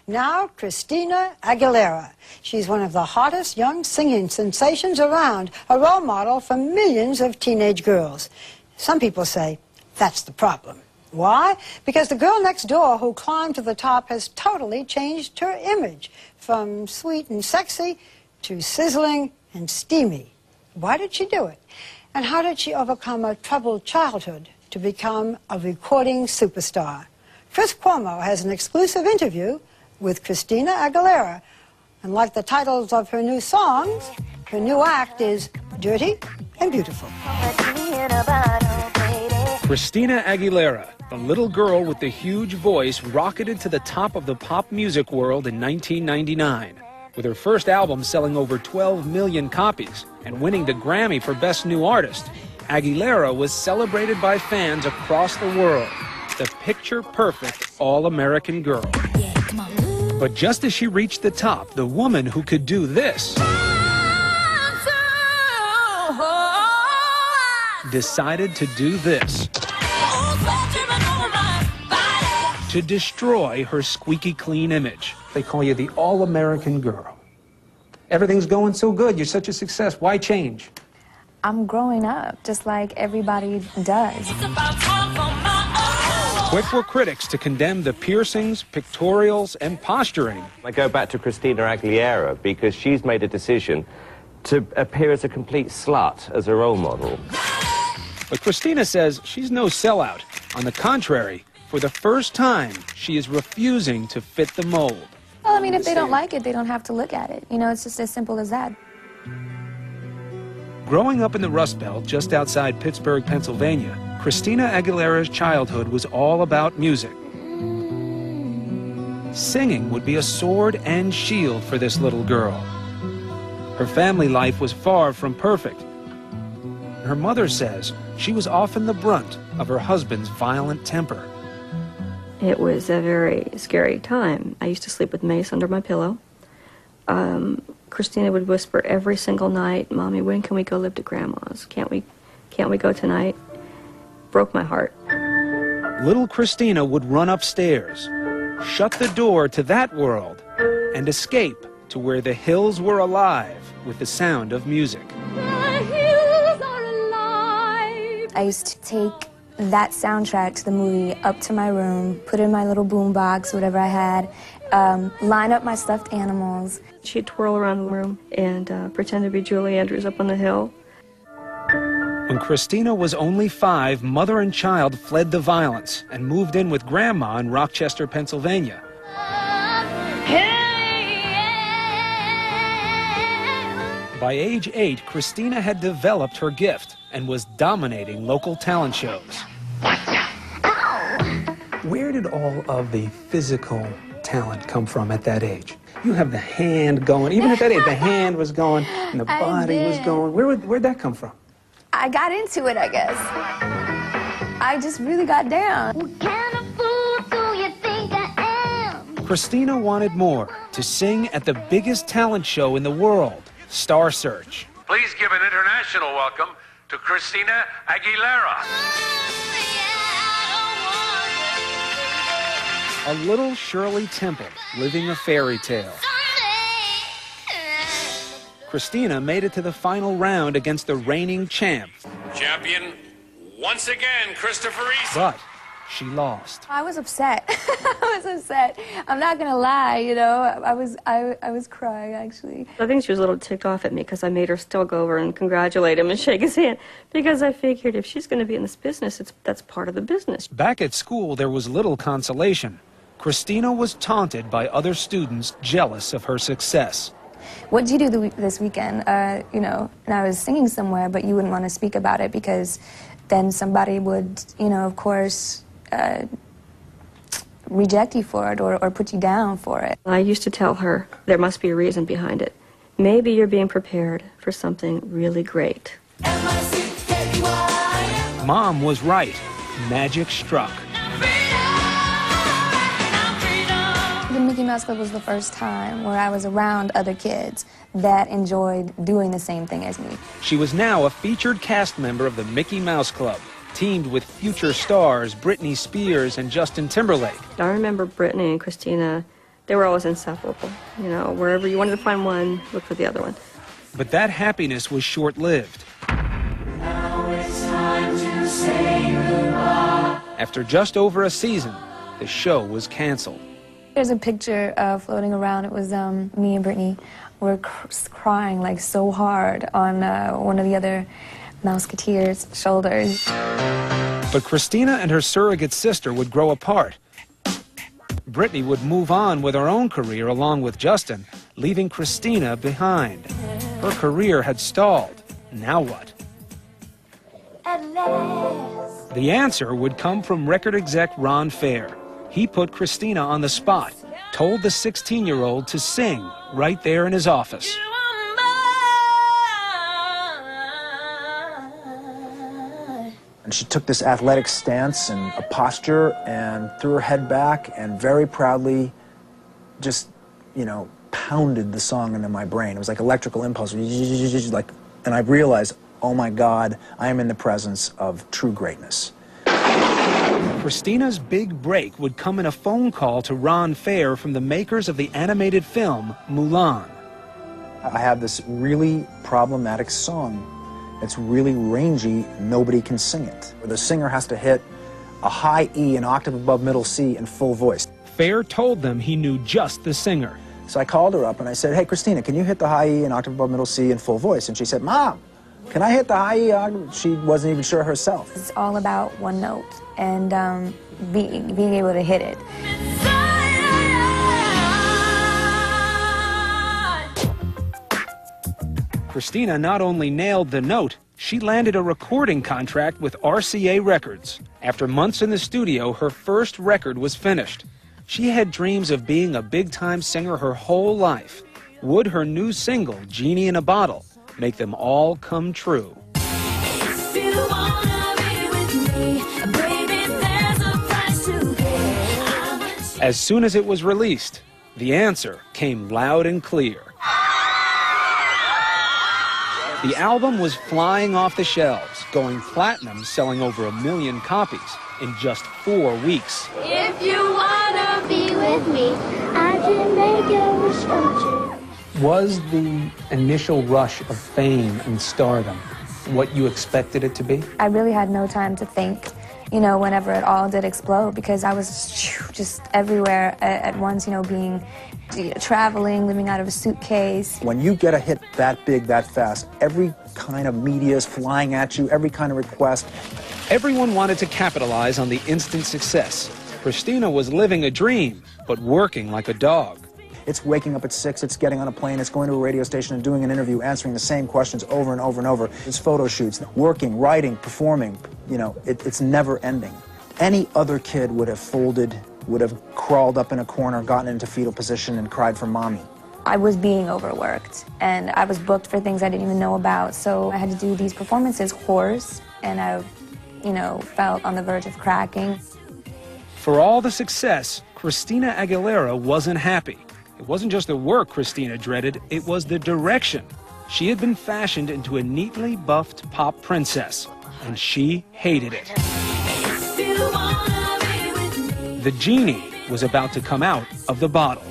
Now, Christina Aguilera. She's one of the hottest young singing sensations around, a role model for millions of teenage girls. Some people say that's the problem. Why? Because the girl next door who climbed to the top has totally changed her image, from sweet and sexy to sizzling and steamy. Why did she do it? And how did she overcome a troubled childhood to become a recording superstar? Chris Cuomo has an exclusive interview with Christina Aguilera. And like the titles of her new songs, her new act is dirty and beautiful. Christina Aguilera, the little girl with the huge voice, rocketed to the top of the pop music world in 1999, with her first album selling over 12 million copies and winning the Grammy for Best New Artist. Aguilera was celebrated by fans across the world, the picture-perfect all-American girl. Yeah, come on. But just as she reached the top, the woman who could do this decided to do this, to destroy her squeaky clean image. They call you the all-American girl. Everything's going so good, you're such a success, why change? I'm growing up, just like everybody does. Quick were critics to condemn the piercings, pictorials, and posturing. I go back to Christina Aguilera because she's made a decision to appear as a complete slut as a role model. But Christina says she's no sellout. On the contrary, for the first time, she is refusing to fit the mold. Well, I mean, if they don't like it, they don't have to look at it. You know, it's just as simple as that. Growing up in the Rust Belt just outside Pittsburgh, Pennsylvania, Christina Aguilera's childhood was all about music. Singing would be a sword and shield for this little girl. Her family life was far from perfect. Her mother says she was often the brunt of her husband's violent temper. It was a very scary time. I used to sleep with mace under my pillow. Christina would whisper every single night, "Mommy, when can we go live to Grandma's? Can't we go tonight?" Broke my heart. Little Christina would run upstairs, shut the door to that world, and escape to where the hills were alive with the sound of music. I used to take that soundtrack to the movie up to my room, put in my little boom box, whatever I had, line up my stuffed animals. She'd twirl around the room and pretend to be Julie Andrews up on the hill. When Christina was only 5, mother and child fled the violence and moved in with Grandma in Rochester, Pennsylvania. By age 8, Christina had developed her gift and was dominating local talent shows. Where did all of the physical talent come from at that age? You have the hand going, even at that age, the hand was going and the body was going. Where'd that come from? I got into it, I guess. I just really got down. What kind of fool do you think I am? Christina wanted more, to sing at the biggest talent show in the world, Star Search. Please give an international welcome to Christina Aguilera. A little Shirley Temple living a fairy tale. Christina made it to the final round against the reigning champ. Champion once again, Christopher Reese. But she lost. I was upset. I was upset. I'm not gonna lie, you know. I was crying, actually. I think she was a little ticked off at me because I made her still go over and congratulate him and shake his hand, because I figured if she's going to be in this business, that's part of the business. Back at school, there was little consolation. Christina was taunted by other students jealous of her success. What'd you do this weekend? You know, and I was singing somewhere, but you wouldn't want to speak about it because then somebody would, you know, of course, reject you for it or put you down for it. I used to tell her there must be a reason behind it. Maybe you're being prepared for something really great. Mom was right. Magic struck. The Mickey Mouse Club was the first time where I was around other kids that enjoyed doing the same thing as me. She was now a featured cast member of the Mickey Mouse Club, teamed with future stars Britney Spears and Justin Timberlake. I remember Britney and Christina They were always inseparable. You know, wherever you wanted to find one, look for the other one. But that happiness was short-lived. Now it's time to say goodbye. After just over a season, the show was canceled. There's a picture floating around. It was me and Brittany were crying like so hard on one of the other Mouseketeers' shoulders. But Christina and her surrogate sister would grow apart. Brittany would move on with her own career along with Justin, leaving Christina behind. Her career had stalled. Now what? The answer would come from record exec Ron Fair. He put Christina on the spot, told the 16-year-old to sing right there in his office. And she took this athletic stance and a posture and threw her head back and very proudly just, you know, pounded the song into my brain. It was like electrical impulse, like, and I realized, oh my God, I am in the presence of true greatness. Christina's big break would come in a phone call to Ron Fair from the makers of the animated film Mulan. I have this really problematic song. It's really rangy, nobody can sing it. The singer has to hit a high E, an octave above middle C in full voice. Fair told them he knew just the singer. So I called her up and I said, hey, Christina, can you hit the high E, an octave above middle C in full voice? And she said, Mom, can I hit the high E octave? She wasn't even sure herself. It's all about one note and being able to hit it. Christina not only nailed the note, she landed a recording contract with RCA Records. After months in the studio, her first record was finished. She had dreams of being a big-time singer her whole life. Would her new single, Genie in a Bottle, make them all come true? If you wanna be with me, baby, there's a price to pay. As soon as it was released, the answer came loud and clear. The album was flying off the shelves, going platinum, selling over 1 million copies in just 4 weeks. If you wanna be with me, I can make your wish come true. Was the initial rush of fame and stardom what you expected it to be? I really had no time to think, you know, whenever it all did explode, because I was just everywhere at once, you know, traveling, living out of a suitcase. When you get a hit that big, that fast, every kind of media is flying at you, every kind of request. Everyone wanted to capitalize on the instant success. Christina was living a dream, but working like a dog. It's waking up at 6, it's getting on a plane, it's going to a radio station and doing an interview, answering the same questions over and over and over. It's photo shoots, working, writing, performing, you know, it's never ending. Any other kid would have folded, would have crawled up in a corner, gotten into fetal position and cried for mommy. I was being overworked, and I was booked for things I didn't even know about, so I had to do these performances hoarse, and I, you know, felt on the verge of cracking. For all the success, Christina Aguilera wasn't happy. It wasn't just the work Christina dreaded, it was the direction. She had been fashioned into a neatly buffed pop princess, and she hated it. The genie was about to come out of the bottle.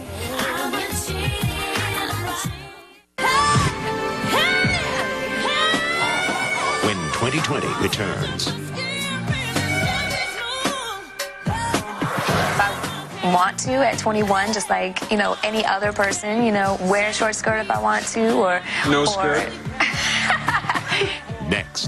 When 2020 returns. Want to at 21, just like, you know, any other person, you know, wear a short skirt if I want to, or no skirt. Next.